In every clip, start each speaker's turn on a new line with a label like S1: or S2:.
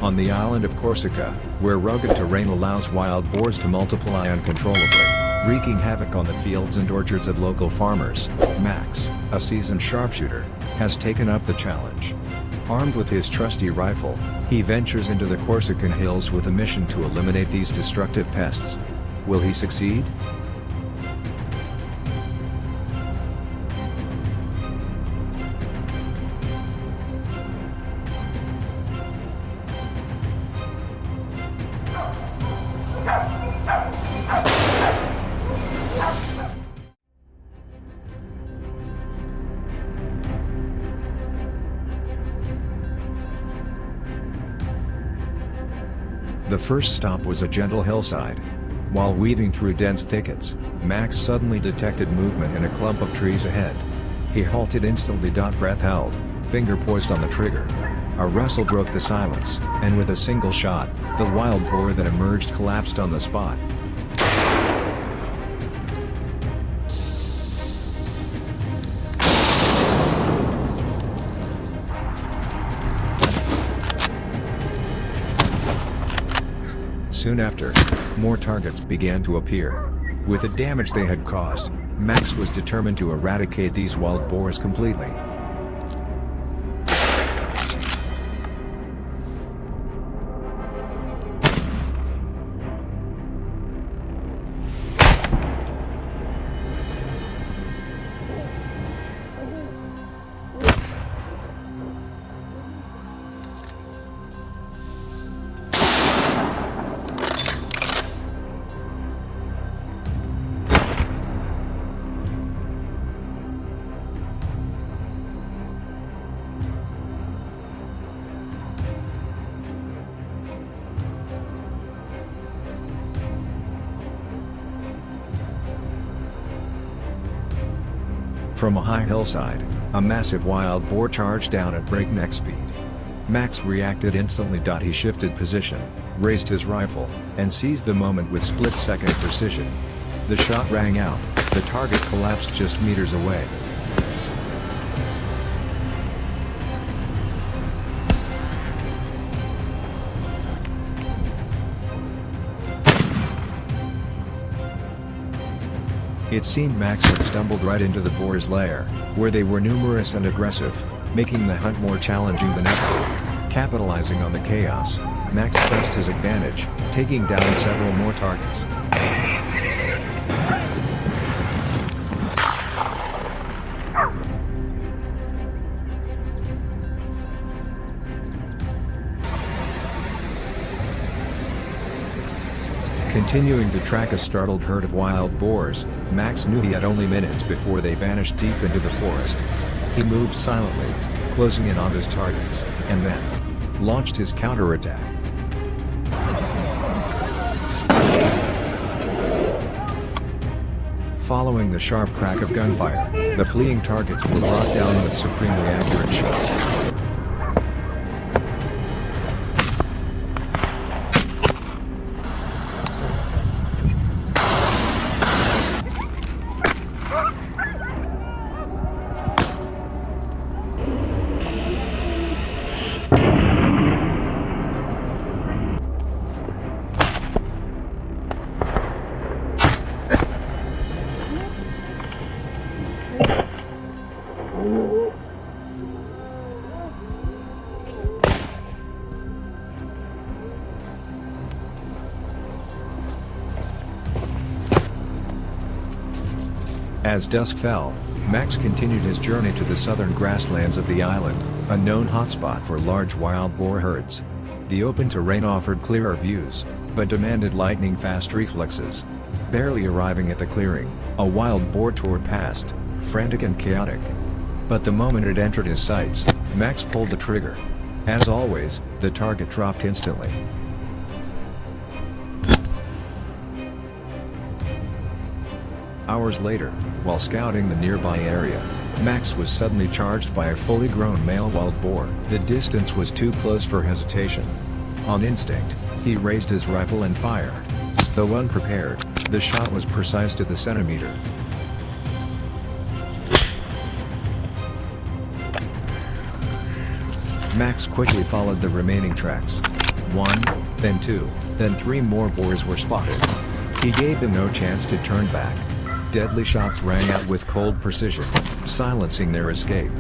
S1: On the island of Corsica, where rugged terrain allows wild boars to multiply uncontrollably, wreaking havoc on the fields and orchards of local farmers, Max, a seasoned sharpshooter, has taken up the challenge. Armed with his trusty rifle, he ventures into the Corsican hills with a mission to eliminate these destructive pests. Will he succeed? The first stop was a gentle hillside. While weaving through dense thickets, Max suddenly detected movement in a clump of trees ahead. He halted instantly. Breath held, finger poised on the trigger. A rustle broke the silence, and with a single shot, the wild boar that emerged collapsed on the spot. Soon after, more targets began to appear. With the damage they had caused, Max was determined to eradicate these wild boars completely. From a high hillside, a massive wild boar charged down at breakneck speed. Max reacted instantly. He shifted position, raised his rifle, and seized the moment with split-second precision. The shot rang out, the target collapsed just meters away. It seemed Max had stumbled right into the boar's lair, where they were numerous and aggressive, making the hunt more challenging than ever. Capitalizing on the chaos, Max pressed his advantage, taking down several more targets. Continuing to track a startled herd of wild boars, Max knew he had only minutes before they vanished deep into the forest. He moved silently, closing in on his targets, and then launched his counterattack. Following the sharp crack of gunfire, the fleeing targets were brought down with supremely accurate shots. As dusk fell, Max continued his journey to the southern grasslands of the island, a known hotspot for large wild boar herds. The open terrain offered clearer views, but demanded lightning-fast reflexes. Barely arriving at the clearing, a wild boar tore past, frantic and chaotic. But the moment it entered his sights, Max pulled the trigger. As always, the target dropped instantly. Hours later, while scouting the nearby area, Max was suddenly charged by a fully grown male wild boar. The distance was too close for hesitation. On instinct, he raised his rifle and fired. Though unprepared, the shot was precise to the centimeter. Max quickly followed the remaining tracks. One, then two, then three more boars were spotted. He gave them no chance to turn back. Deadly shots rang out with cold precision, silencing their escape.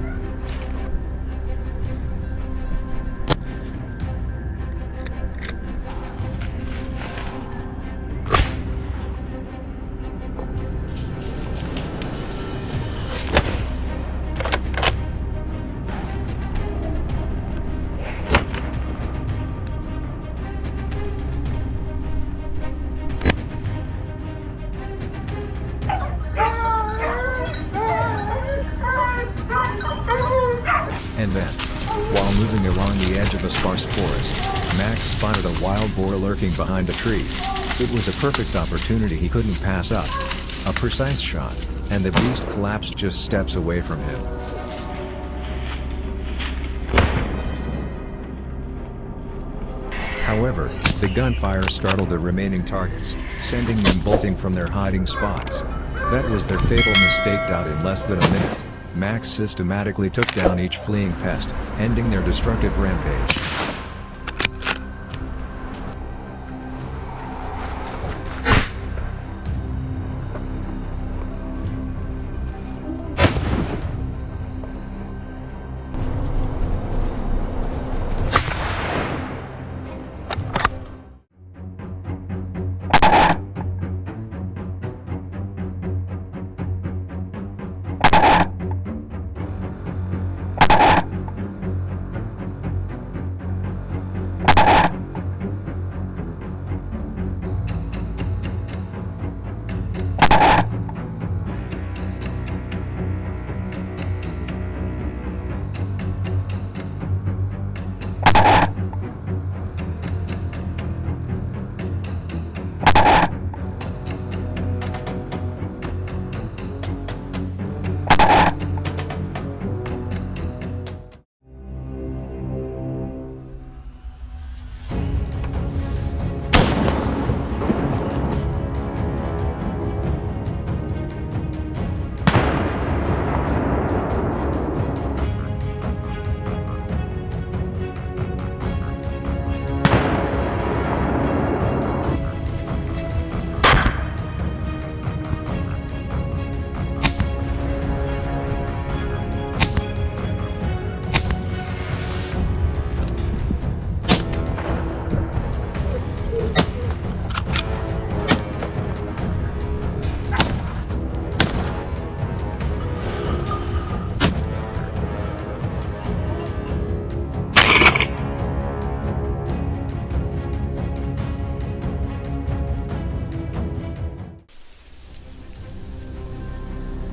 S1: And then, while moving along the edge of a sparse forest, Max spotted a wild boar lurking behind a tree. It was a perfect opportunity he couldn't pass up. A precise shot, and the beast collapsed just steps away from him. However, the gunfire startled the remaining targets, sending them bolting from their hiding spots. That was their fatal mistake. In less than a minute, Max systematically took down each fleeing pest, ending their destructive rampage.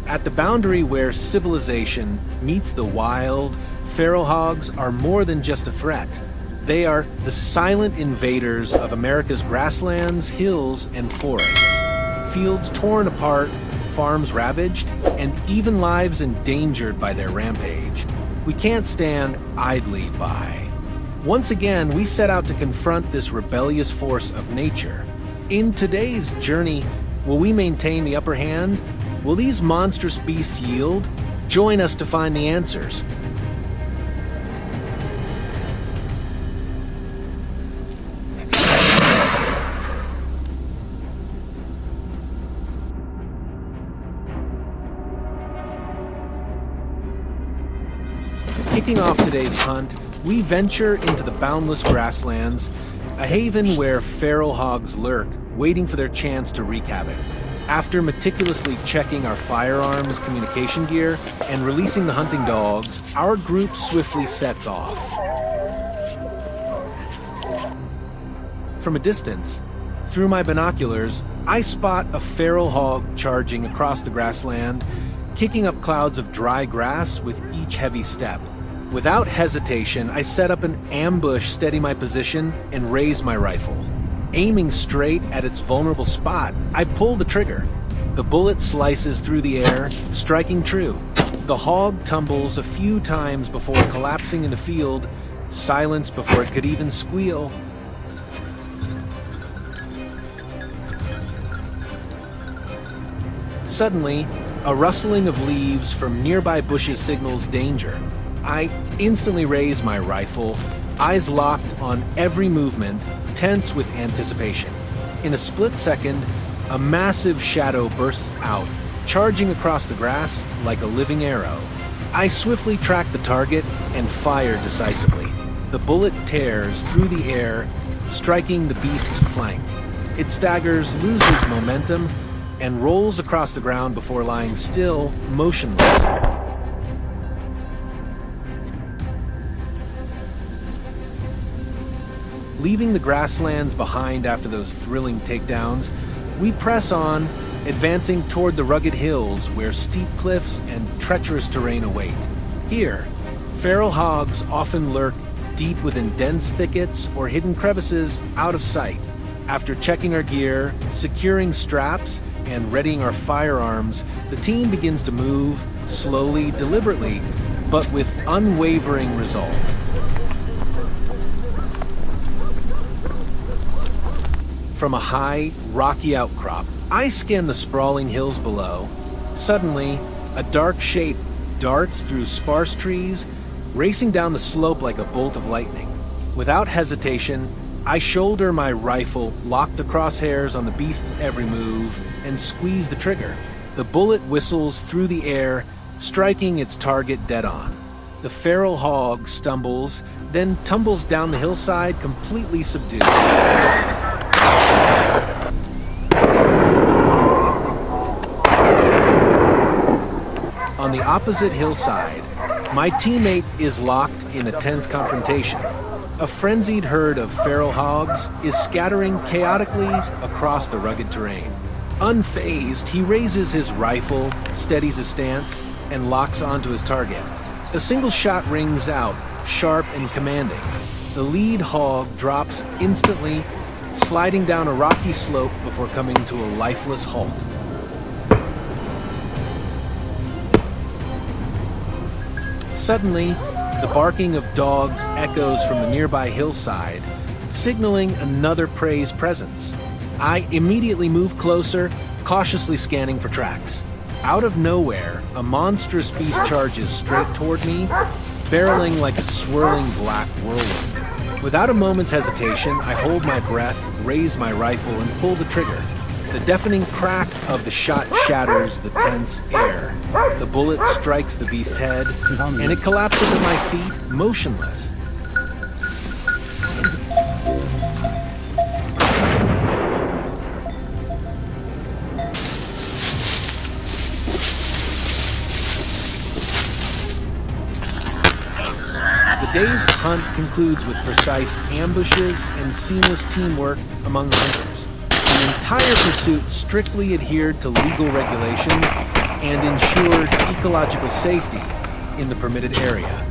S2: At the boundary where civilization meets the wild, feral hogs are more than just a threat. They are the silent invaders of America's grasslands, hills, and forests. Fields torn apart, farms ravaged, and even lives endangered by their rampage. We can't stand idly by. Once again, we set out to confront this rebellious force of nature. In today's journey, will we maintain the upper hand? Will these monstrous beasts yield? Join us to find the answers. Kicking off today's hunt, we venture into the boundless grasslands, a haven where feral hogs lurk, waiting for their chance to wreak havoc. After meticulously checking our firearms, communication gear, and releasing the hunting dogs, our group swiftly sets off. From a distance, through my binoculars, I spot a feral hog charging across the grassland, kicking up clouds of dry grass with each heavy step. Without hesitation, I set up an ambush, steady my position, and raise my rifle. Aiming straight at its vulnerable spot, I pull the trigger. The bullet slices through the air, striking true. The hog tumbles a few times before collapsing in the field, silenced before it could even squeal. Suddenly, a rustling of leaves from nearby bushes signals danger. I instantly raise my rifle, eyes locked on every movement, tense with anticipation. In a split second, a massive shadow bursts out, charging across the grass like a living arrow. I swiftly track the target and fire decisively. The bullet tears through the air, striking the beast's flank. It staggers, loses momentum, and rolls across the ground before lying still, motionless. Leaving the grasslands behind after those thrilling takedowns, we press on, advancing toward the rugged hills where steep cliffs and treacherous terrain await. Here, feral hogs often lurk deep within dense thickets or hidden crevices out of sight. After checking our gear, securing straps, and readying our firearms, the team begins to move, slowly, deliberately, but with unwavering resolve. From a high, rocky outcrop, I scan the sprawling hills below. Suddenly, a dark shape darts through sparse trees, racing down the slope like a bolt of lightning. Without hesitation, I shoulder my rifle, lock the crosshairs on the beast's every move, and squeeze the trigger. The bullet whistles through the air, striking its target dead on. The feral hog stumbles, then tumbles down the hillside, completely subdued. On the opposite hillside, my teammate is locked in a tense confrontation. A frenzied herd of feral hogs is scattering chaotically across the rugged terrain. Unfazed, he raises his rifle, steadies his stance, and locks onto his target. A single shot rings out, sharp and commanding. The lead hog drops instantly, sliding down a rocky slope before coming to a lifeless halt. Suddenly, the barking of dogs echoes from the nearby hillside, signaling another prey's presence. I immediately move closer, cautiously scanning for tracks. Out of nowhere, a monstrous beast charges straight toward me, barreling like a swirling black whirlwind. Without a moment's hesitation, I hold my breath, raise my rifle, and pull the trigger. The deafening crack of the shot shatters the tense air. The bullet strikes the beast's head, and it collapses at my feet, motionless. The day's hunt concludes with precise ambushes and seamless teamwork among hunters. The entire pursuit strictly adhered to legal regulations and ensured ecological safety in the permitted area.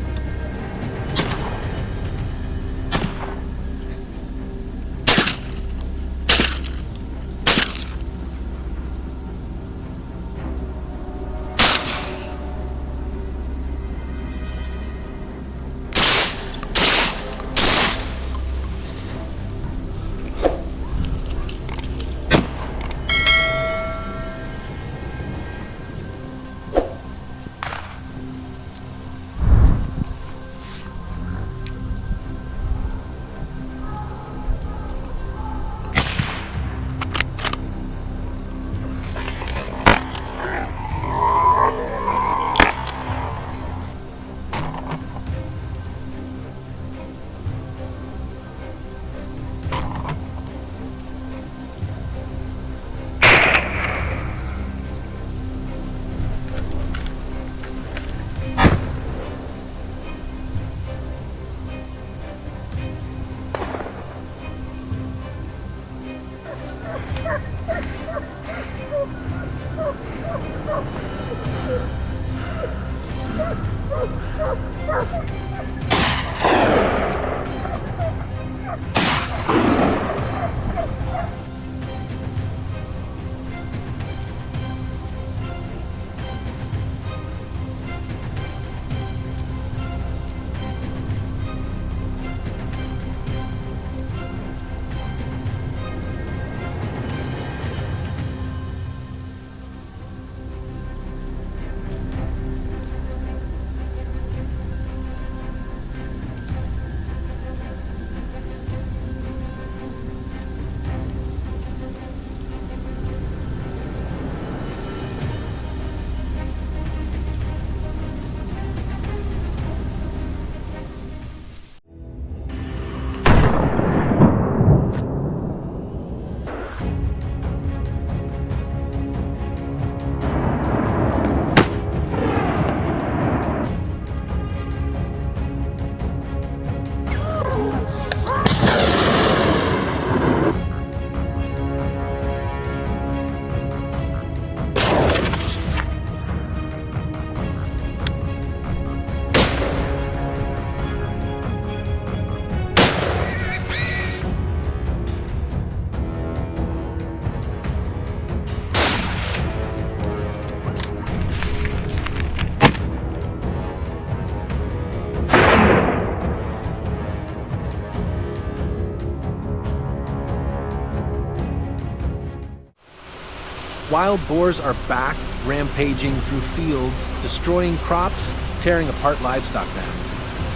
S2: Wild boars are back, rampaging through fields, destroying crops, tearing apart livestock bands,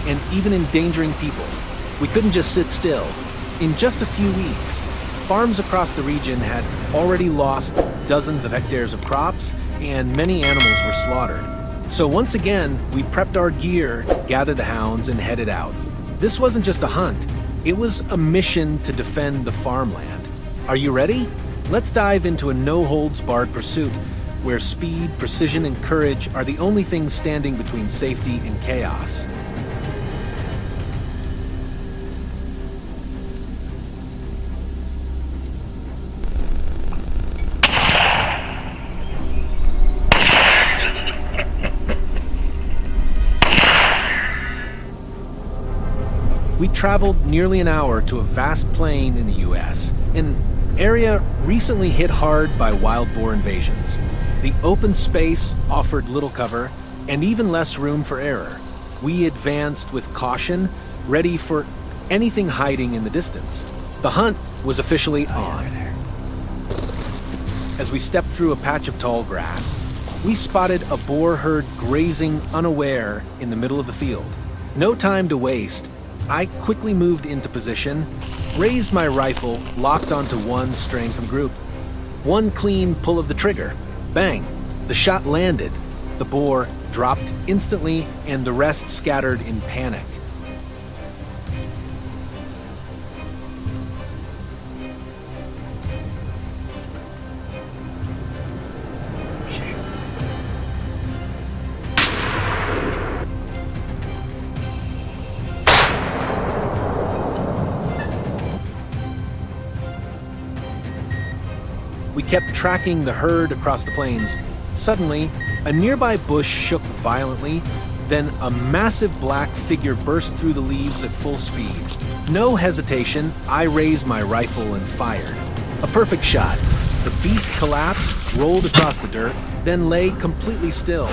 S2: and even endangering people. We couldn't just sit still. In just a few weeks, farms across the region had already lost dozens of hectares of crops, and many animals were slaughtered. So once again, we prepped our gear, gathered the hounds, and headed out. This wasn't just a hunt, it was a mission to defend the farmland. Are you ready? Let's dive into a no-holds-barred pursuit, where speed, precision, and courage are the only things standing between safety and chaos. We traveled nearly an hour to a vast plain in the U.S., an area recently hit hard by wild boar invasions. The open space offered little cover and even less room for error. We advanced with caution, ready for anything hiding in the distance. The hunt was officially on. As we stepped through a patch of tall grass, we spotted a boar herd grazing unaware in the middle of the field. No time to waste. I quickly moved into position, raised my rifle, locked onto one straying from group. One clean pull of the trigger. Bang! The shot landed. The boar dropped instantly, and the rest scattered in panic. We kept tracking the herd across the plains. Suddenly, a nearby bush shook violently, then a massive black figure burst through the leaves at full speed. No hesitation, I raised my rifle and fired. A perfect shot. The beast collapsed, rolled across the dirt, then lay completely still.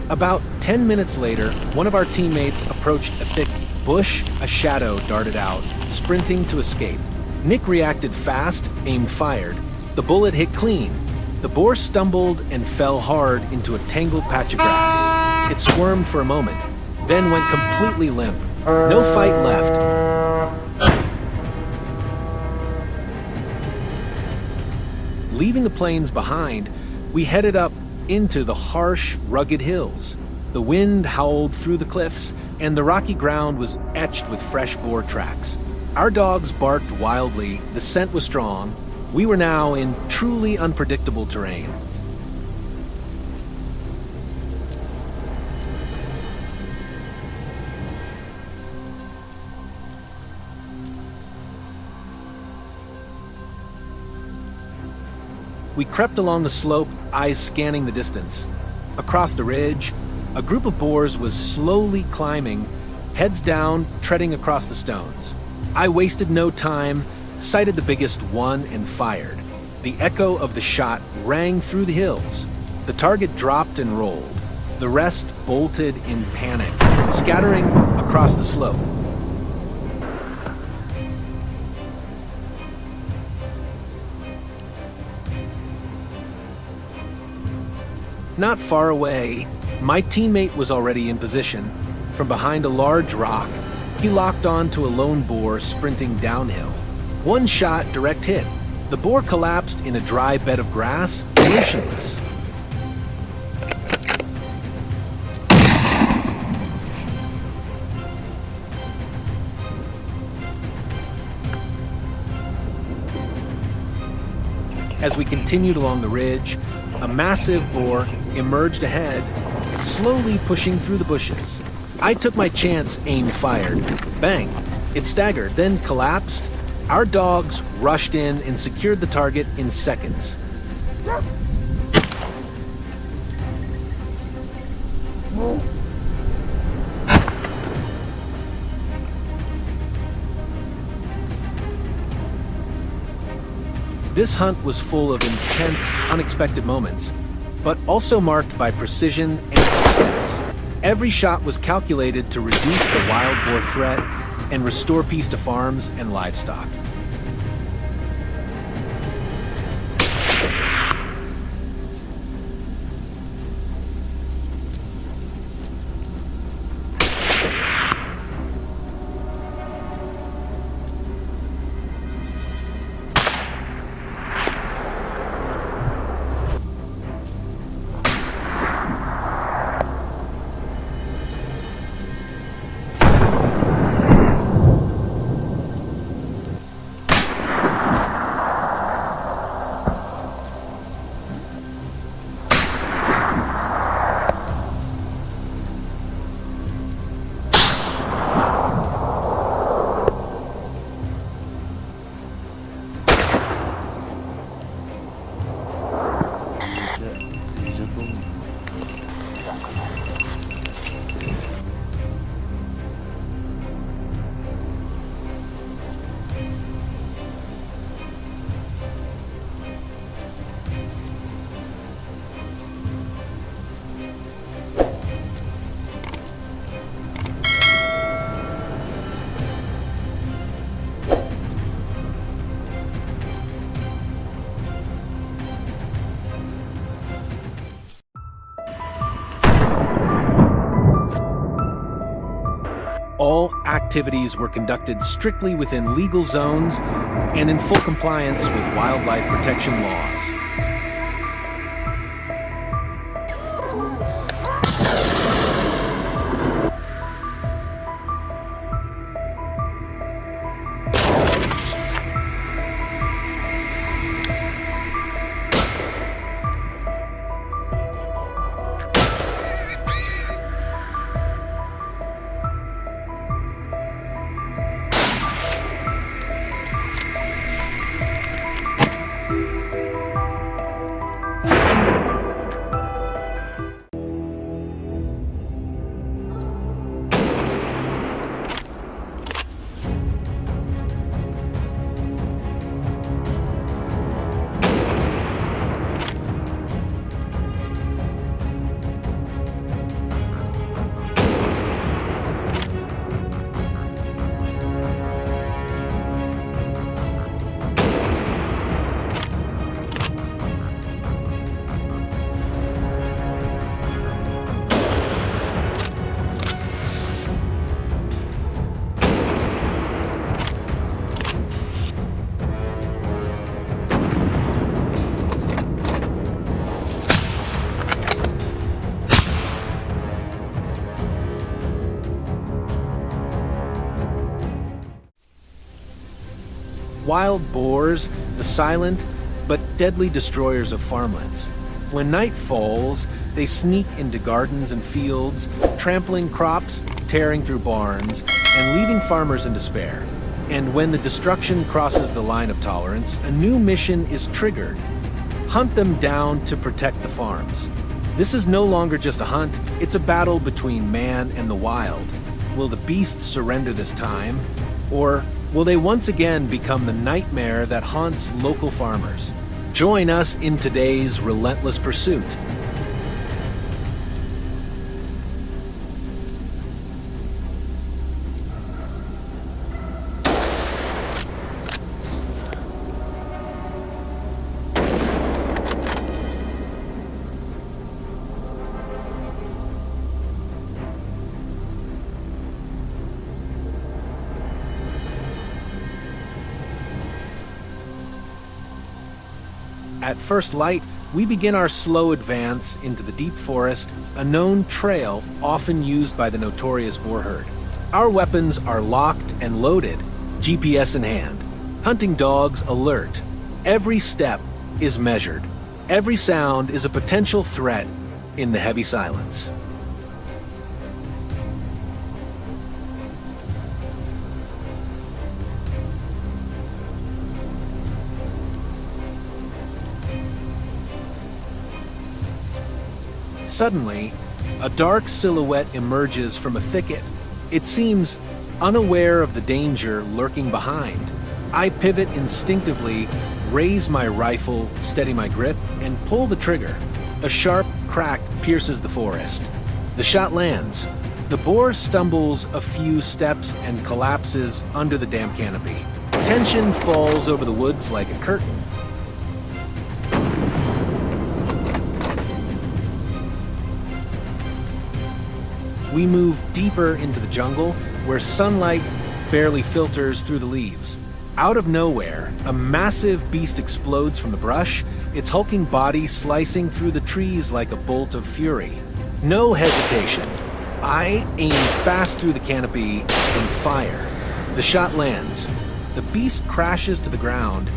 S2: About 10 minutes later, one of our teammates approached a thick bush. A shadow darted out, sprinting to escape. Nick reacted fast, aimed, fired. The bullet hit clean. The boar stumbled and fell hard into a tangled patch of grass. It squirmed for a moment, then went completely limp. No fight left. Leaving the plains behind, we headed up into the harsh, rugged hills. The wind howled through the cliffs, and the rocky ground was etched with fresh boar tracks. Our dogs barked wildly, the scent was strong. We were now in truly unpredictable terrain. We crept along the slope, eyes scanning the distance. Across the ridge, a group of boars was slowly climbing, heads down, treading across the stones. I wasted no time, sighted the biggest one, and fired. The echo of the shot rang through the hills. The target dropped and rolled. The rest bolted in panic, scattering across the slope. Not far away, my teammate was already in position. From behind a large rock, he locked on to a lone boar sprinting downhill. One shot, direct hit. The boar collapsed in a dry bed of grass, motionless. As we continued along the ridge, a massive boar emerged ahead, slowly pushing through the bushes. I took my chance, aimed, fired. Bang! It staggered, then collapsed. Our dogs rushed in and secured the target in seconds. This hunt was full of intense, unexpected moments, but also marked by precision and success. Every shot was calculated to reduce the wild boar threat and restore peace to farms and livestock. All activities were conducted strictly within legal zones and in full compliance with wildlife protection laws. Wild boars, the silent but deadly destroyers of farmlands. When night falls, they sneak into gardens and fields, trampling crops, tearing through barns, and leaving farmers in despair. And when the destruction crosses the line of tolerance, a new mission is triggered. Hunt them down to protect the farms. This is no longer just a hunt, it's a battle between man and the wild. Will the beasts surrender this time? Or will they once again become the nightmare that haunts local farmers? Join us in today's relentless pursuit. At first light, we begin our slow advance into the deep forest, a known trail often used by the notorious boar herd. Our weapons are locked and loaded, GPS in hand. Hunting dogs alert. Every step is measured. Every sound is a potential threat in the heavy silence. Suddenly, a dark silhouette emerges from a thicket. It seems unaware of the danger lurking behind. I pivot instinctively, raise my rifle, steady my grip, and pull the trigger. A sharp crack pierces the forest. The shot lands. The boar stumbles a few steps and collapses under the damp canopy. Tension falls over the woods like a curtain. We move deeper into the jungle, where sunlight barely filters through the leaves. Out of nowhere, a massive beast explodes from the brush, its hulking body slicing through the trees like a bolt of fury. No hesitation. I aim fast through the canopy and fire. The shot lands. The beast crashes to the ground,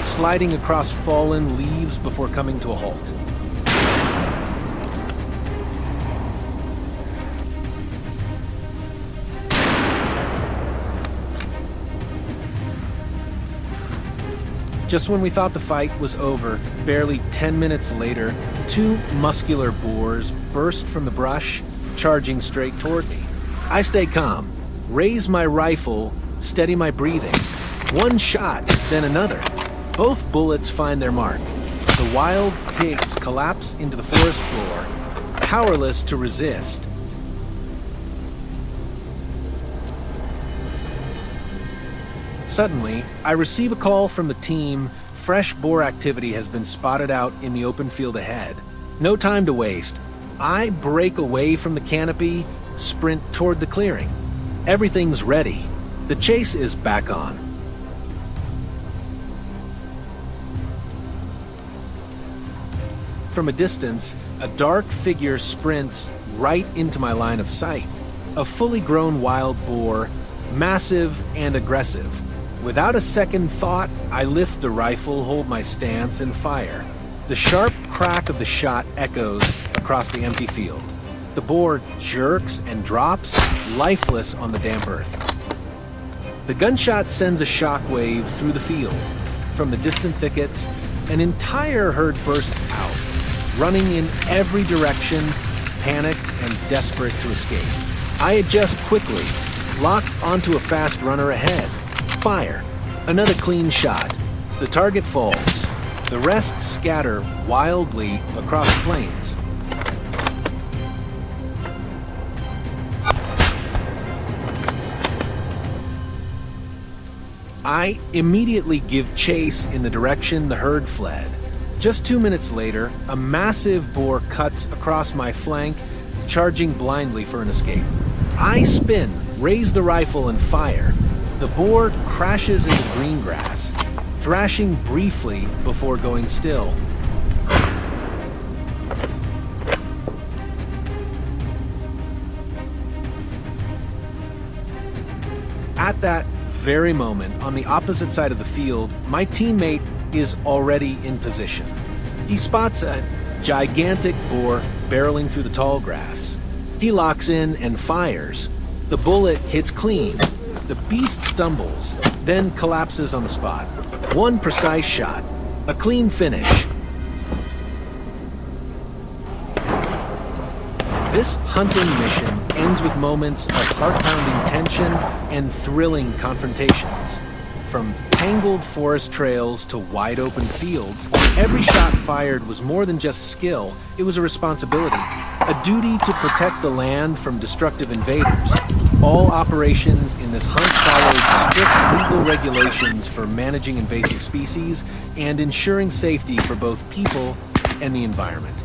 S2: sliding across fallen leaves before coming to a halt. Just when we thought the fight was over, barely 10 minutes later, two muscular boars burst from the brush, charging straight toward me. I stay calm, raise my rifle, steady my breathing. One shot, then another. Both bullets find their mark. The wild pigs collapse into the forest floor, powerless to resist. Suddenly, I receive a call from the team. Fresh boar activity has been spotted out in the open field ahead. No time to waste. I break away from the canopy, sprint toward the clearing. Everything's ready. The chase is back on. From a distance, a dark figure sprints right into my line of sight. A fully grown wild boar, massive and aggressive. Without a second thought, I lift the rifle, hold my stance, and fire. The sharp crack of the shot echoes across the empty field. The boar jerks and drops, lifeless on the damp earth. The gunshot sends a shockwave through the field. From the distant thickets, an entire herd bursts out, running in every direction, panicked and desperate to escape. I adjust quickly, locked onto a fast runner ahead. Fire. Another clean shot. The target falls. The rest scatter wildly across the plains. I immediately give chase in the direction the herd fled. Just 2 minutes later, a massive boar cuts across my flank, charging blindly for an escape. I spin, raise the rifle, and fire. The boar crashes into the green grass, thrashing briefly before going still. At that very moment, on the opposite side of the field, my teammate is already in position. He spots a gigantic boar barreling through the tall grass. He locks in and fires. The bullet hits clean. The beast stumbles, then collapses on the spot. One precise shot, a clean finish. This hunting mission ends with moments of heart-pounding tension and thrilling confrontations. From tangled forest trails to wide-open fields, every shot fired was more than just skill, it was a responsibility, a duty to protect the land from destructive invaders. All operations in this hunt followed strict legal regulations for managing invasive species and ensuring safety for both people and the environment.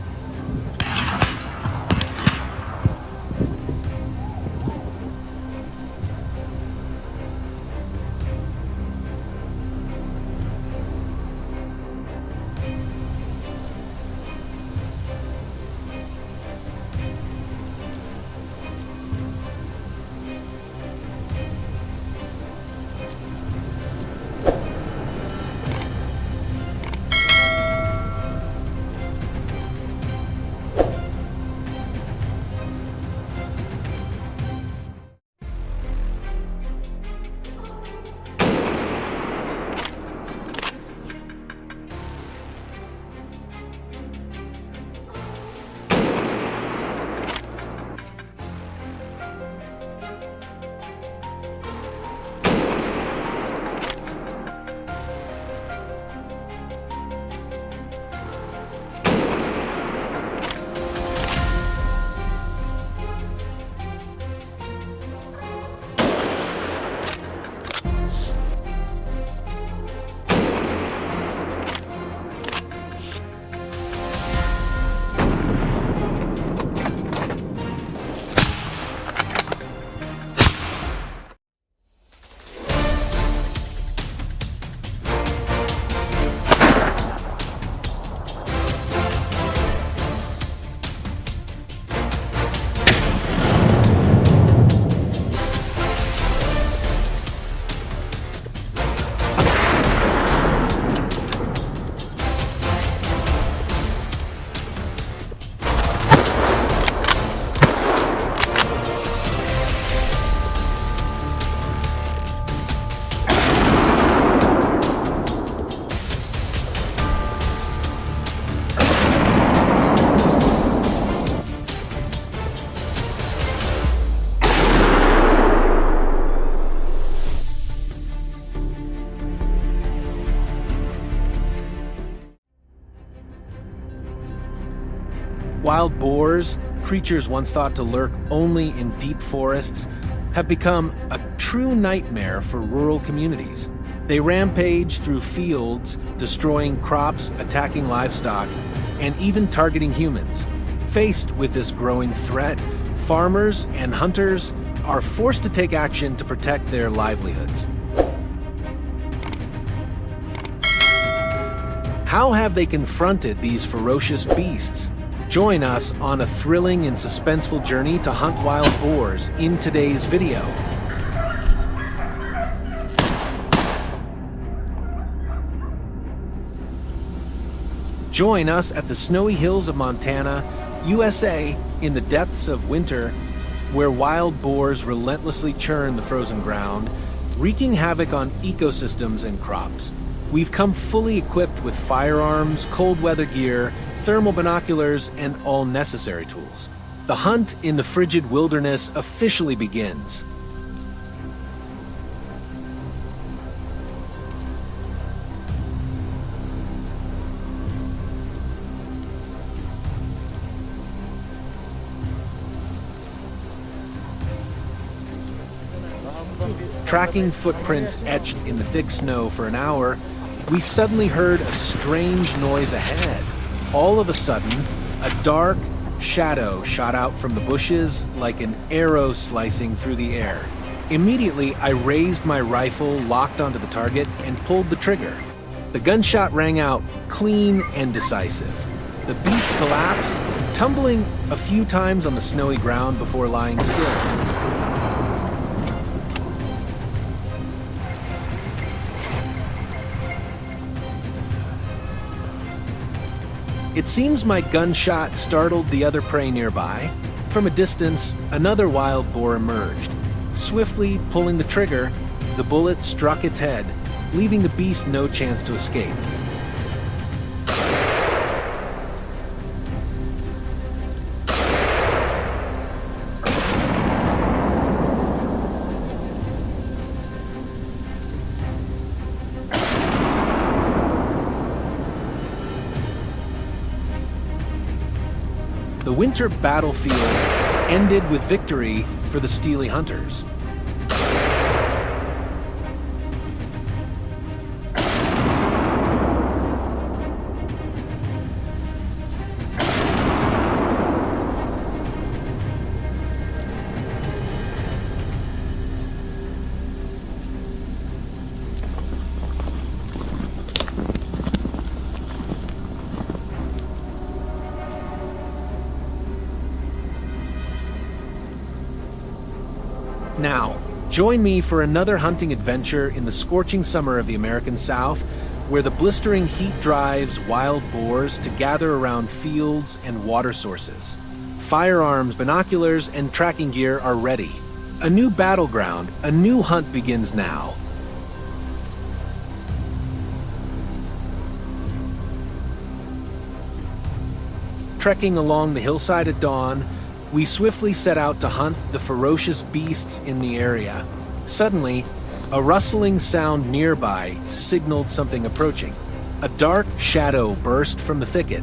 S2: Wild boars, creatures once thought to lurk only in deep forests, have become a true nightmare for rural communities. They rampage through fields, destroying crops, attacking livestock, and even targeting humans. Faced with this growing threat, farmers and hunters are forced to take action to protect their livelihoods. How have they confronted these ferocious beasts? Join us on a thrilling and suspenseful journey to hunt wild boars in today's video. Join us at the snowy hills of Montana, USA, in the depths of winter, where wild boars relentlessly churn the frozen ground, wreaking havoc on ecosystems and crops. We've come fully equipped with firearms, cold weather gear, thermal binoculars, and all necessary tools. The hunt in the frigid wilderness officially begins. Tracking footprints etched in the thick snow for an hour, we suddenly heard a strange noise ahead. All of a sudden, a dark shadow shot out from the bushes like an arrow slicing through the air. Immediately, I raised my rifle, locked onto the target, and pulled the trigger. The gunshot rang out clean and decisive. The beast collapsed, tumbling a few times on the snowy ground before lying still. It seems my gunshot startled the other prey nearby. From a distance, another wild boar emerged. Swiftly pulling the trigger, the bullet struck its head, leaving the beast no chance to escape. The winter battlefield ended with victory for the steely hunters. Now, join me for another hunting adventure in the scorching summer of the American South, where the blistering heat drives wild boars to gather around fields and water sources. Firearms, binoculars, and tracking gear are ready. A new battleground, a new hunt begins now. Trekking along the hillside at dawn, we swiftly set out to hunt the ferocious beasts in the area. Suddenly, a rustling sound nearby signaled something approaching. A dark shadow burst from the thicket.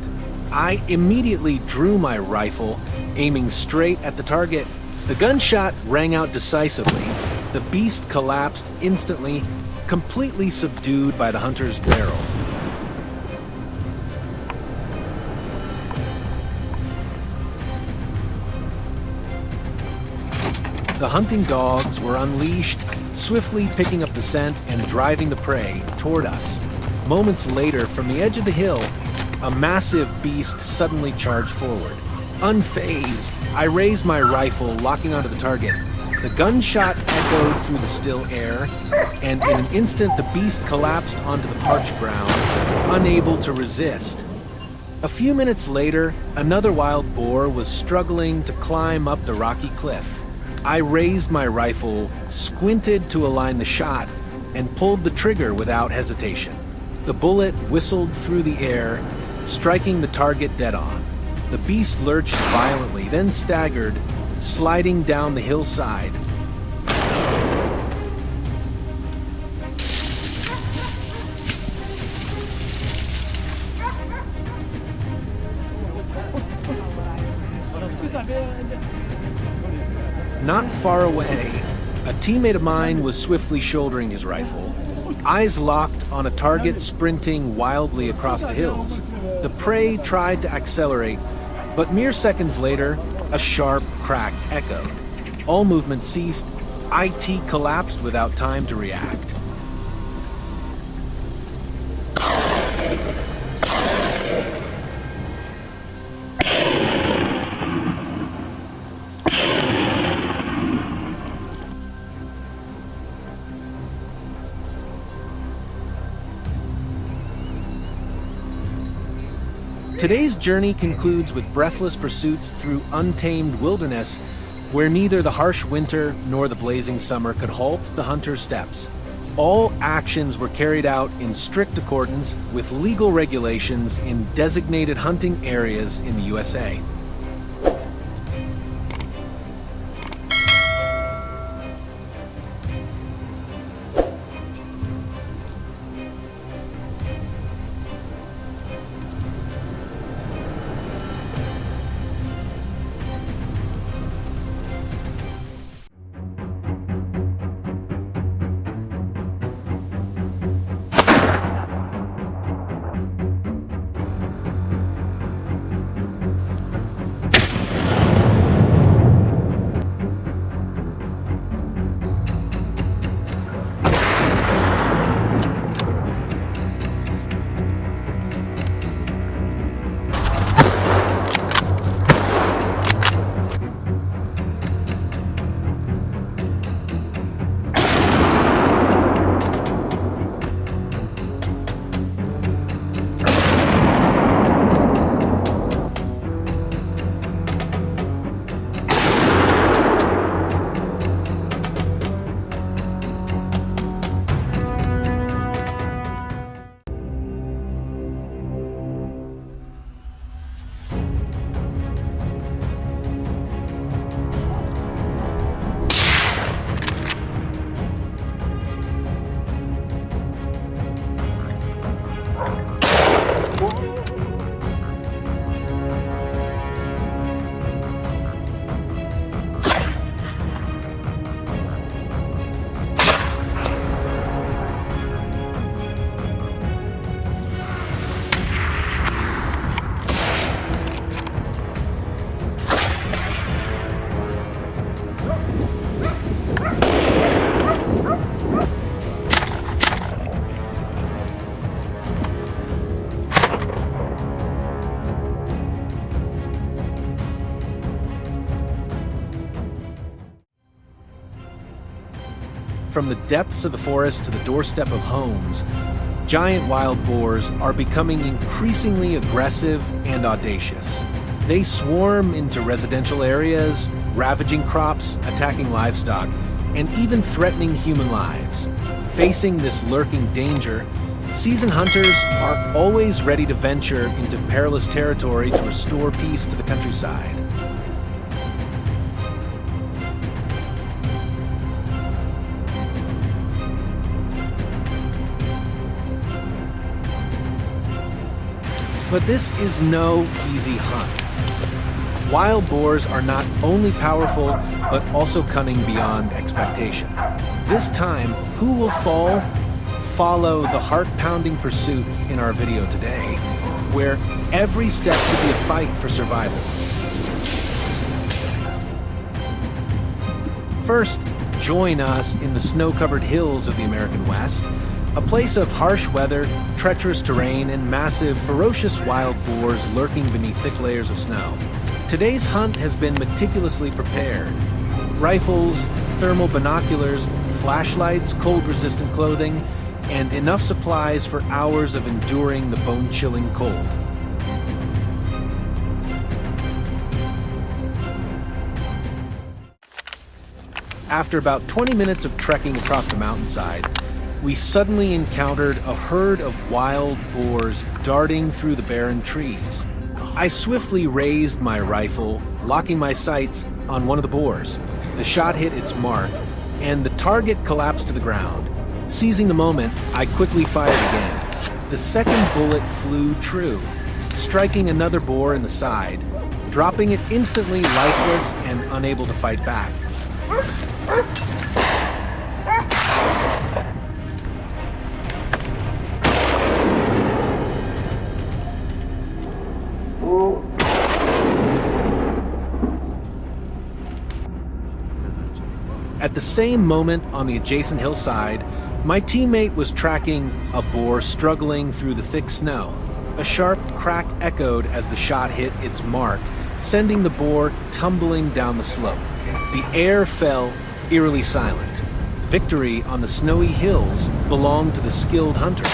S2: I immediately drew my rifle, aiming straight at the target. The gunshot rang out decisively. The beast collapsed instantly, completely subdued by the hunter's barrel. The hunting dogs were unleashed, swiftly picking up the scent and driving the prey toward us. Moments later, from the edge of the hill, a massive beast suddenly charged forward. Unfazed, I raised my rifle, locking onto the target. The gunshot echoed through the still air, and in an instant the beast collapsed onto the parched ground, unable to resist. A few minutes later, another wild boar was struggling to climb up the rocky cliff. I raised my rifle, squinted to align the shot, and pulled the trigger without hesitation. The bullet whistled through the air, striking the target dead on. The beast lurched violently, then staggered, sliding down the hillside. Not far away, a teammate of mine was swiftly shouldering his rifle, eyes locked on a target sprinting wildly across the hills. The prey tried to accelerate, but mere seconds later, a sharp crack echoed. All movement ceased. IT collapsed without time to react. Today's journey concludes with breathless pursuits through untamed wilderness where neither the harsh winter nor the blazing summer could halt the hunter's steps. All actions were carried out in strict accordance with legal regulations in designated hunting areas in the USA. From the depths of the forest to the doorstep of homes, giant wild boars are becoming increasingly aggressive and audacious. They swarm into residential areas, ravaging crops, attacking livestock, and even threatening human lives. Facing this lurking danger, seasoned hunters are always ready to venture into perilous territory to restore peace to the countryside. But this is no easy hunt. Wild boars are not only powerful, but also cunning beyond expectation. This time, who will fall? Follow the heart-pounding pursuit in our video today, where every step could be a fight for survival. First, join us in the snow-covered hills of the American West, a place of harsh weather, treacherous terrain, and massive, ferocious wild boars lurking beneath thick layers of snow. Today's hunt has been meticulously prepared. Rifles, thermal binoculars, flashlights, cold-resistant clothing, and enough supplies for hours of enduring the bone-chilling cold. After about 20 minutes of trekking across the mountainside, we suddenly encountered a herd of wild boars darting through the barren trees. I swiftly raised my rifle, locking my sights on one of the boars. The shot hit its mark, and the target collapsed to the ground. Seizing the moment, I quickly fired again. The second bullet flew true, striking another boar in the side. dropping it instantly lifeless and unable to fight back. At the same moment, on the adjacent hillside, my teammate was tracking a boar struggling through the thick snow. A sharp crack echoed as the shot hit its mark, sending the boar tumbling down the slope. The air fell eerily silent. Victory on the snowy hills belonged to the skilled hunter.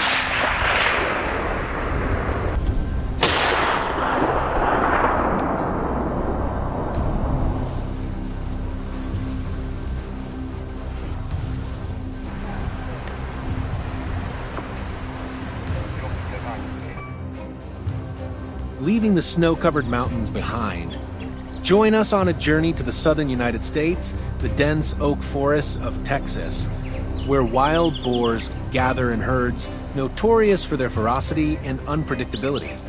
S2: Leaving the snow-covered mountains behind, join us on a journey to the southern United States, the dense oak forests of Texas, where wild boars gather in herds notorious for their ferocity and unpredictability.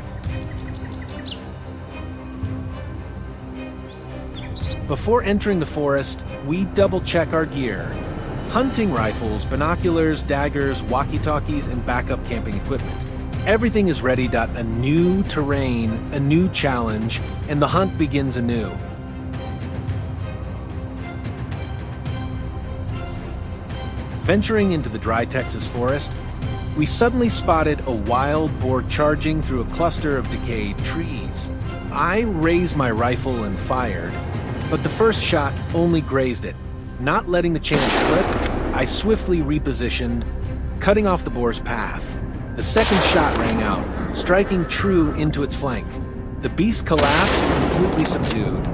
S2: Before entering the forest, we double-check our gear. Hunting rifles, binoculars, daggers, walkie-talkies, and backup camping equipment. Everything is ready. A new terrain, a new challenge, and the hunt begins anew. Venturing into the dry Texas forest, we suddenly spotted a wild boar charging through a cluster of decayed trees. I raised my rifle and fired, but the first shot only grazed it. Not letting the chance slip, I swiftly repositioned, cutting off the boar's path. The second shot rang out, striking true into its flank. The beast collapsed, completely subdued.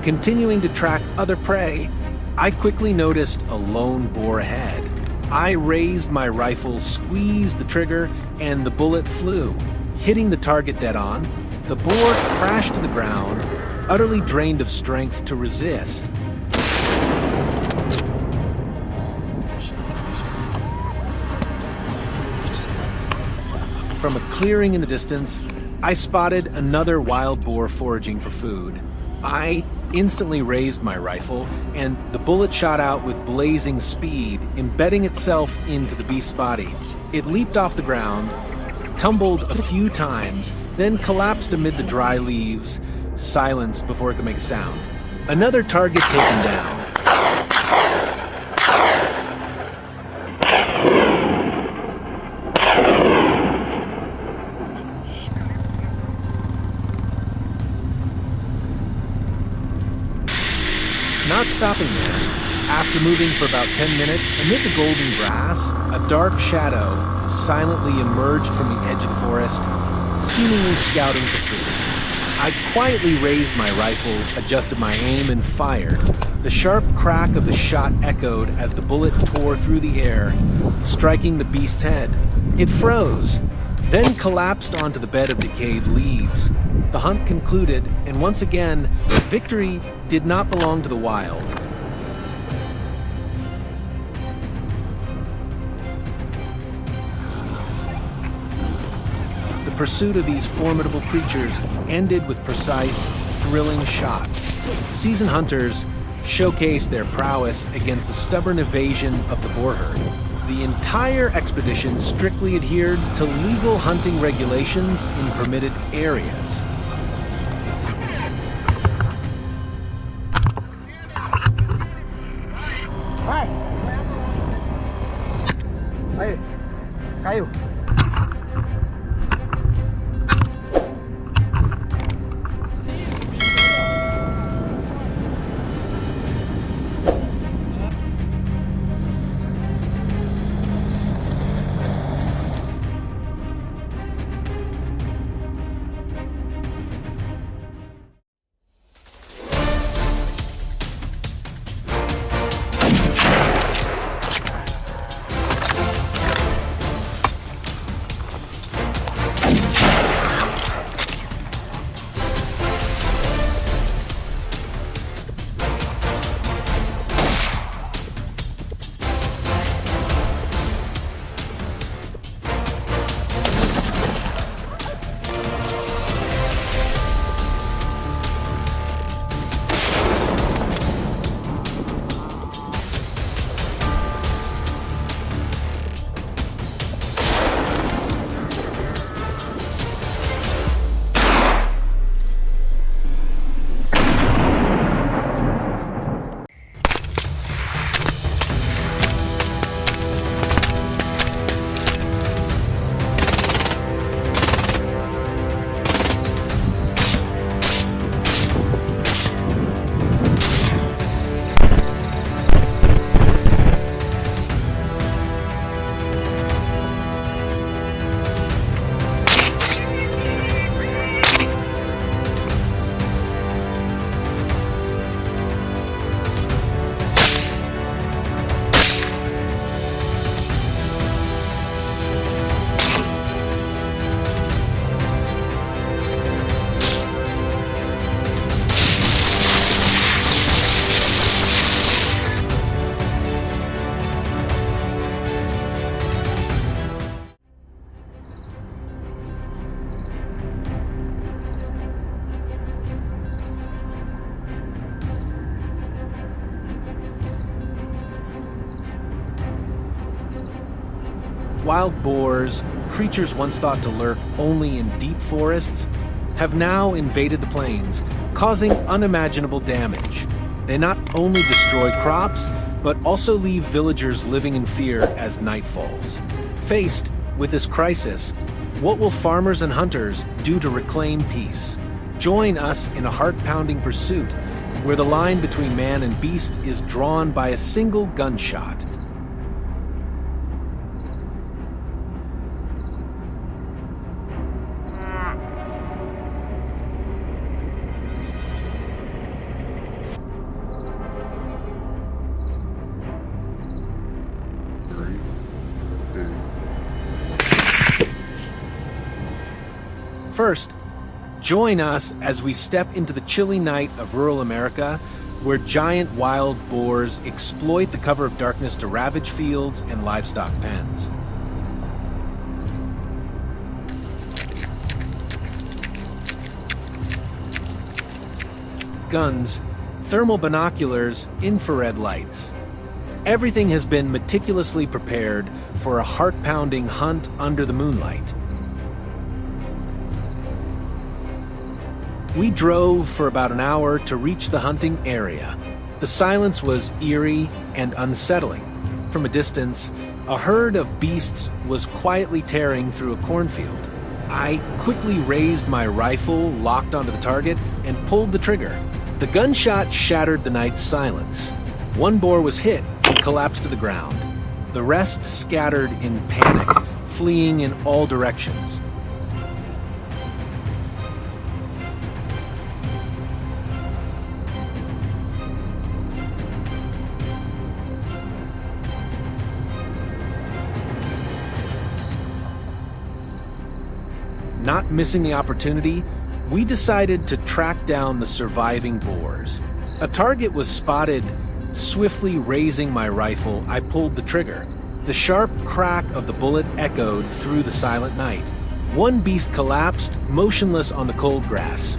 S2: Continuing to track other prey, I quickly noticed a lone boar ahead. I raised my rifle, squeezed the trigger, and the bullet flew. Hitting the target dead on, the boar crashed to the ground, utterly drained of strength to resist. From a clearing in the distance, I spotted another wild boar foraging for food. I instantly raised my rifle, and the bullet shot out with blazing speed, embedding itself into the beast's body. It leaped off the ground, tumbled a few times, then collapsed amid the dry leaves, silence before it could make a sound. Another target taken down. Not stopping there, after moving for about 10 minutes, amid the golden grass, a dark shadow silently emerged from the edge of the forest, seemingly scouting for food. I quietly raised my rifle, adjusted my aim, and fired. The sharp crack of the shot echoed as the bullet tore through the air, striking the beast's head. It froze, then collapsed onto the bed of decayed leaves. The hunt concluded, and once again, victory did not belong to the wild. The pursuit of these formidable creatures ended with precise, thrilling shots. Seasoned hunters showcased their prowess against the stubborn evasion of the boar herd. The entire expedition strictly adhered to legal hunting regulations in permitted areas.
S3: Kayu.
S2: Wild boars, creatures once thought to lurk only in deep forests, have now invaded the plains, causing unimaginable damage. They not only destroy crops, but also leave villagers living in fear as night falls. Faced with this crisis, what will farmers and hunters do to reclaim peace? Join us in a heart-pounding pursuit where the line between man and beast is drawn by a single gunshot. First, join us as we step into the chilly night of rural America, where giant wild boars exploit the cover of darkness to ravage fields and livestock pens. Guns, thermal binoculars, infrared lights. Everything has been meticulously prepared for a heart-pounding hunt under the moonlight. We drove for about an hour to reach the hunting area. The silence was eerie and unsettling. From a distance, a herd of beasts was quietly tearing through a cornfield. I quickly raised my rifle, locked onto the target, and pulled the trigger. The gunshot shattered the night's silence. One boar was hit and collapsed to the ground. The rest scattered in panic, fleeing in all directions. Not missing the opportunity, we decided to track down the surviving boars. A target was spotted. Swiftly raising my rifle, I pulled the trigger. The sharp crack of the bullet echoed through the silent night. One beast collapsed, motionless on the cold grass.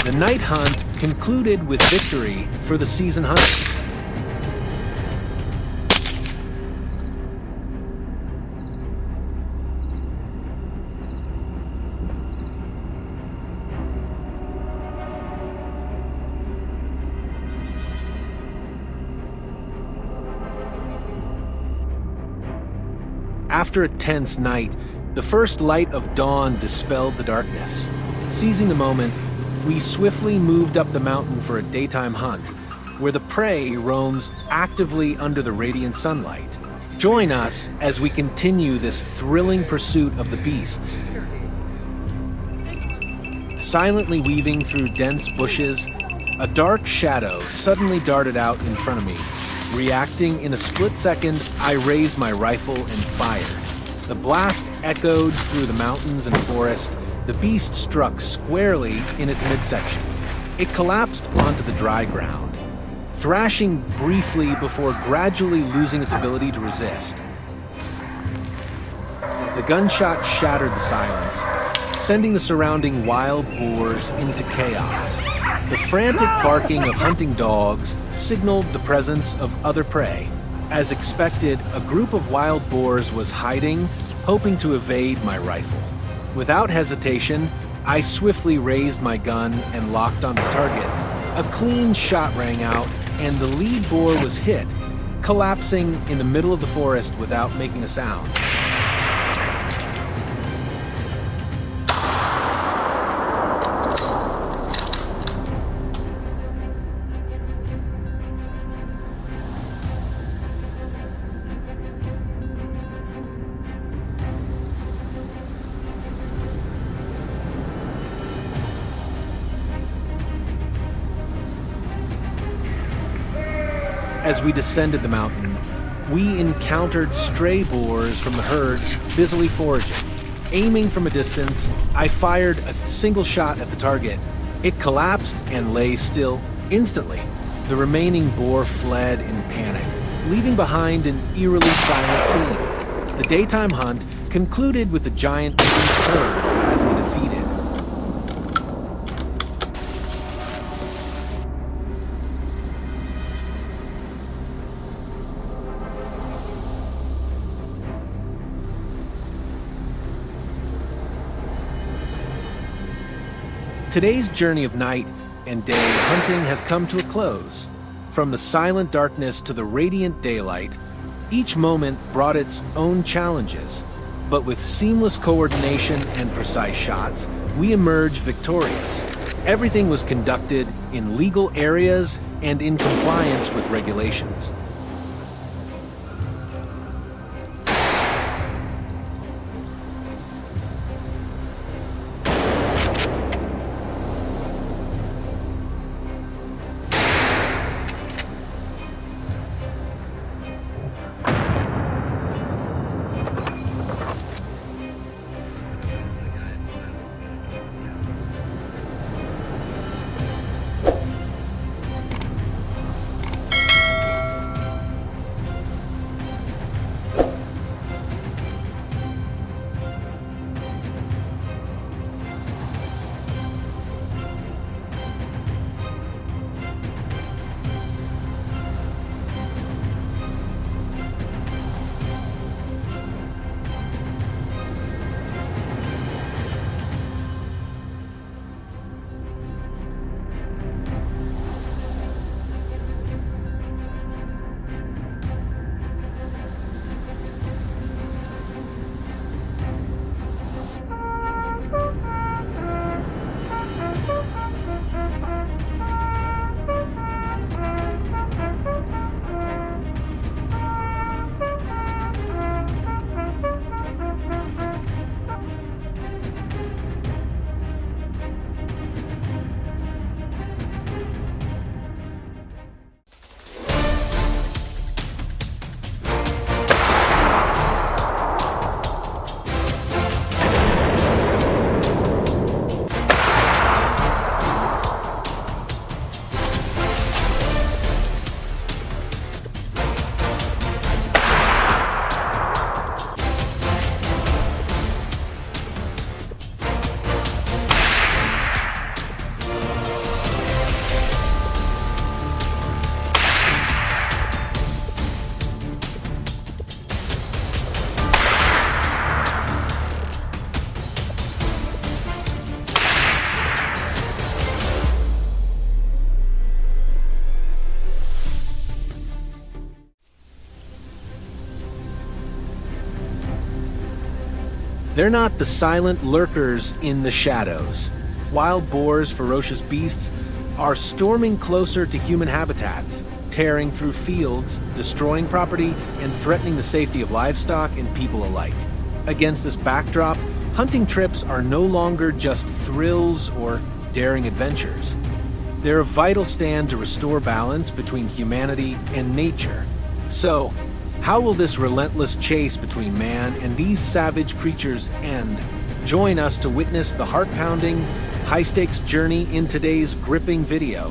S2: The night hunt concluded with victory for the season hunters. After a tense night, the first light of dawn dispelled the darkness. Seizing the moment, we swiftly moved up the mountain for a daytime hunt, where the prey roams actively under the radiant sunlight. Join us as we continue this thrilling pursuit of the beasts. Silently weaving through dense bushes, a dark shadow suddenly darted out in front of me. Reacting in a split second, I raised my rifle and fired. The blast echoed through the mountains and forest. The beast struck squarely in its midsection. It collapsed onto the dry ground, thrashing briefly before gradually losing its ability to resist. The gunshot shattered the silence, sending the surrounding wild boars into chaos. The frantic barking of hunting dogs signaled the presence of other prey. As expected, a group of wild boars was hiding, hoping to evade my rifle. Without hesitation, I swiftly raised my gun and locked on the target. A clean shot rang out, and the lead boar was hit, collapsing in the middle of the forest without making a sound. As we descended the mountain, we encountered stray boars from the herd busily foraging. Aiming from a distance, I fired a single shot at the target. It collapsed and lay still instantly. The remaining boar fled in panic, leaving behind an eerily silent scene. The daytime hunt concluded with the giant beast herd as the defeated. Today's journey of night and day hunting has come to a close. From the silent darkness to the radiant daylight, each moment brought its own challenges. But with seamless coordination and precise shots, we emerged victorious. Everything was conducted in legal areas and in compliance with regulations. They're not the silent lurkers in the shadows. Wild boars, ferocious beasts, are storming closer to human habitats, tearing through fields, destroying property, and threatening the safety of livestock and people alike. Against this backdrop, hunting trips are no longer just thrills or daring adventures. They're a vital stand to restore balance between humanity and nature. So, how will this relentless chase between man and these savage creatures end? Join us to witness the heart-pounding, high-stakes journey in today's gripping video.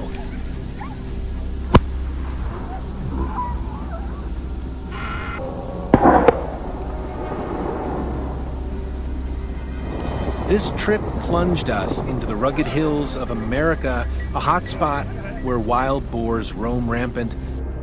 S2: This trip plunged us into the rugged hills of America, a hotspot where wild boars roam rampant,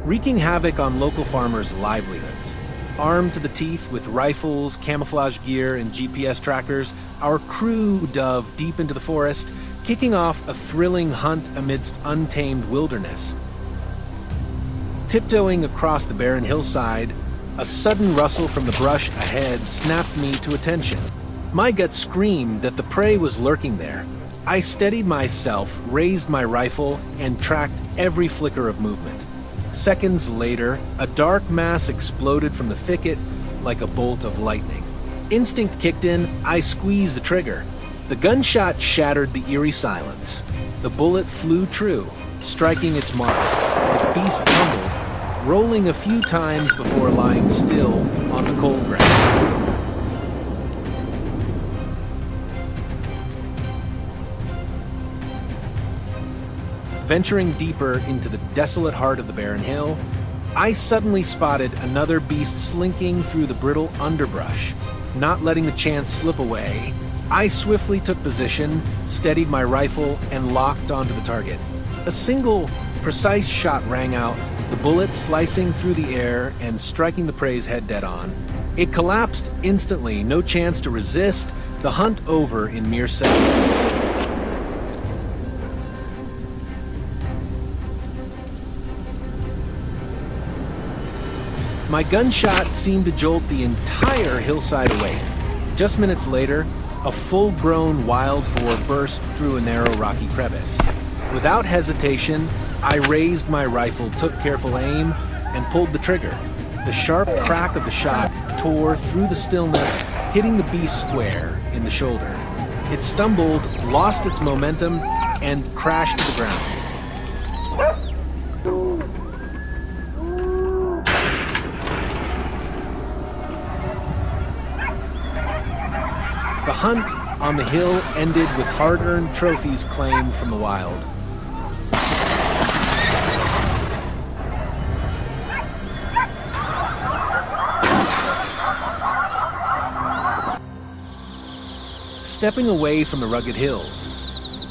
S2: wreaking havoc on local farmers' livelihoods. Armed to the teeth with rifles, camouflage gear, and GPS trackers, our crew dove deep into the forest, kicking off a thrilling hunt amidst untamed wilderness. Tiptoeing across the barren hillside, a sudden rustle from the brush ahead snapped me to attention. My gut screamed that the prey was lurking there. I steadied myself, raised my rifle, and tracked every flicker of movement. Seconds later, a dark mass exploded from the thicket like a bolt of lightning. Instinct kicked in, I squeezed the trigger. The gunshot shattered the eerie silence. The bullet flew true, striking its mark. The beast tumbled, rolling a few times before lying still on the cold ground. Venturing deeper into the desolate heart of the barren hill, I suddenly spotted another beast slinking through the brittle underbrush. Not letting the chance slip away, I swiftly took position, steadied my rifle, and locked onto the target. A single, precise shot rang out, the bullet slicing through the air and striking the prey's head dead on. It collapsed instantly, no chance to resist, the hunt over in mere seconds. My gunshot seemed to jolt the entire hillside awake. Just minutes later, a full-grown wild boar burst through a narrow rocky crevice. Without hesitation, I raised my rifle, took careful aim, and pulled the trigger. The sharp crack of the shot tore through the stillness, hitting the beast square in the shoulder. It stumbled, lost its momentum, and crashed to the ground. The hunt on the hill ended with hard-earned trophies claimed from the wild. Stepping away from the rugged hills,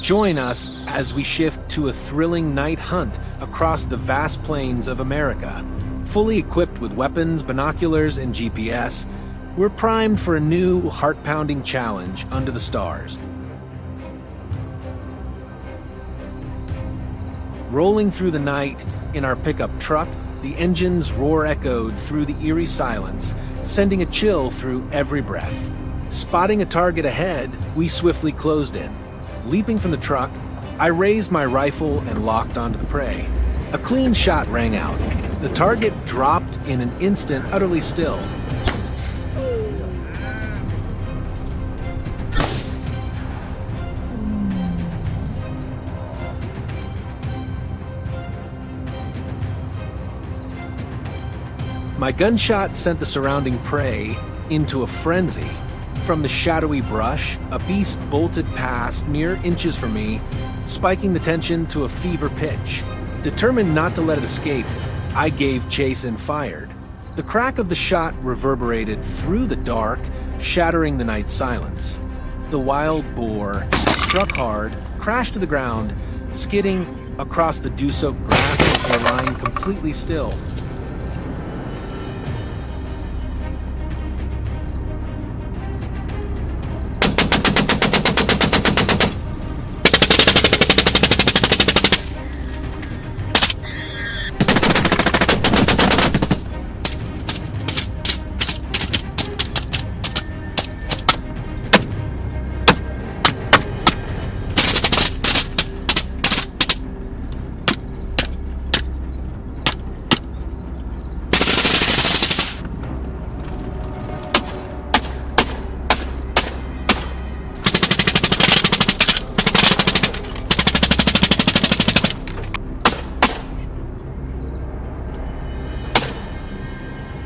S2: join us as we shift to a thrilling night hunt across the vast plains of America. Fully equipped with weapons, binoculars, and GPS, we're primed for a new, heart-pounding challenge under the stars. Rolling through the night in our pickup truck, the engine's roar echoed through the eerie silence, sending a chill through every breath. Spotting a target ahead, we swiftly closed in. Leaping from the truck, I raised my rifle and locked onto the prey. A clean shot rang out. The target dropped in an instant, utterly still. My gunshot sent the surrounding prey into a frenzy. From the shadowy brush, a beast bolted past mere inches from me, spiking the tension to a fever pitch. Determined not to let it escape, I gave chase and fired. The crack of the shot reverberated through the dark, shattering the night silence. The wild boar struck hard, crashed to the ground, skidding across the dew-soaked grass before lying completely still.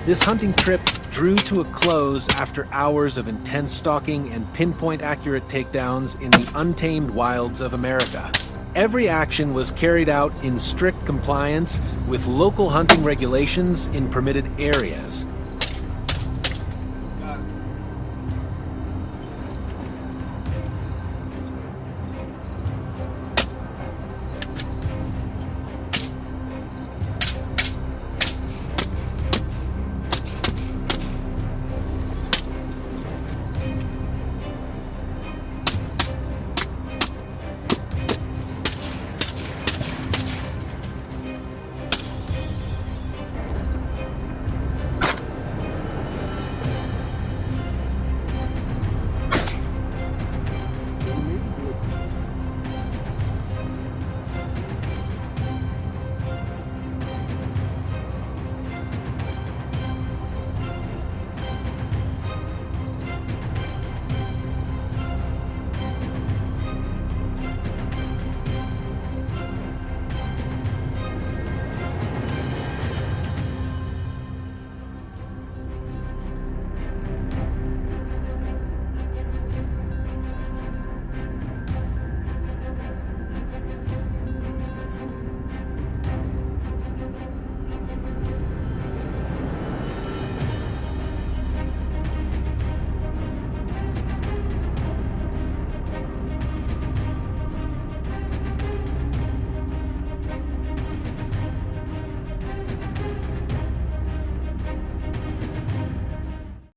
S2: This hunting trip drew to a close after hours of intense stalking and pinpoint-accurate takedowns in the untamed wilds of America. Every action was carried out in strict compliance with local hunting regulations in permitted areas.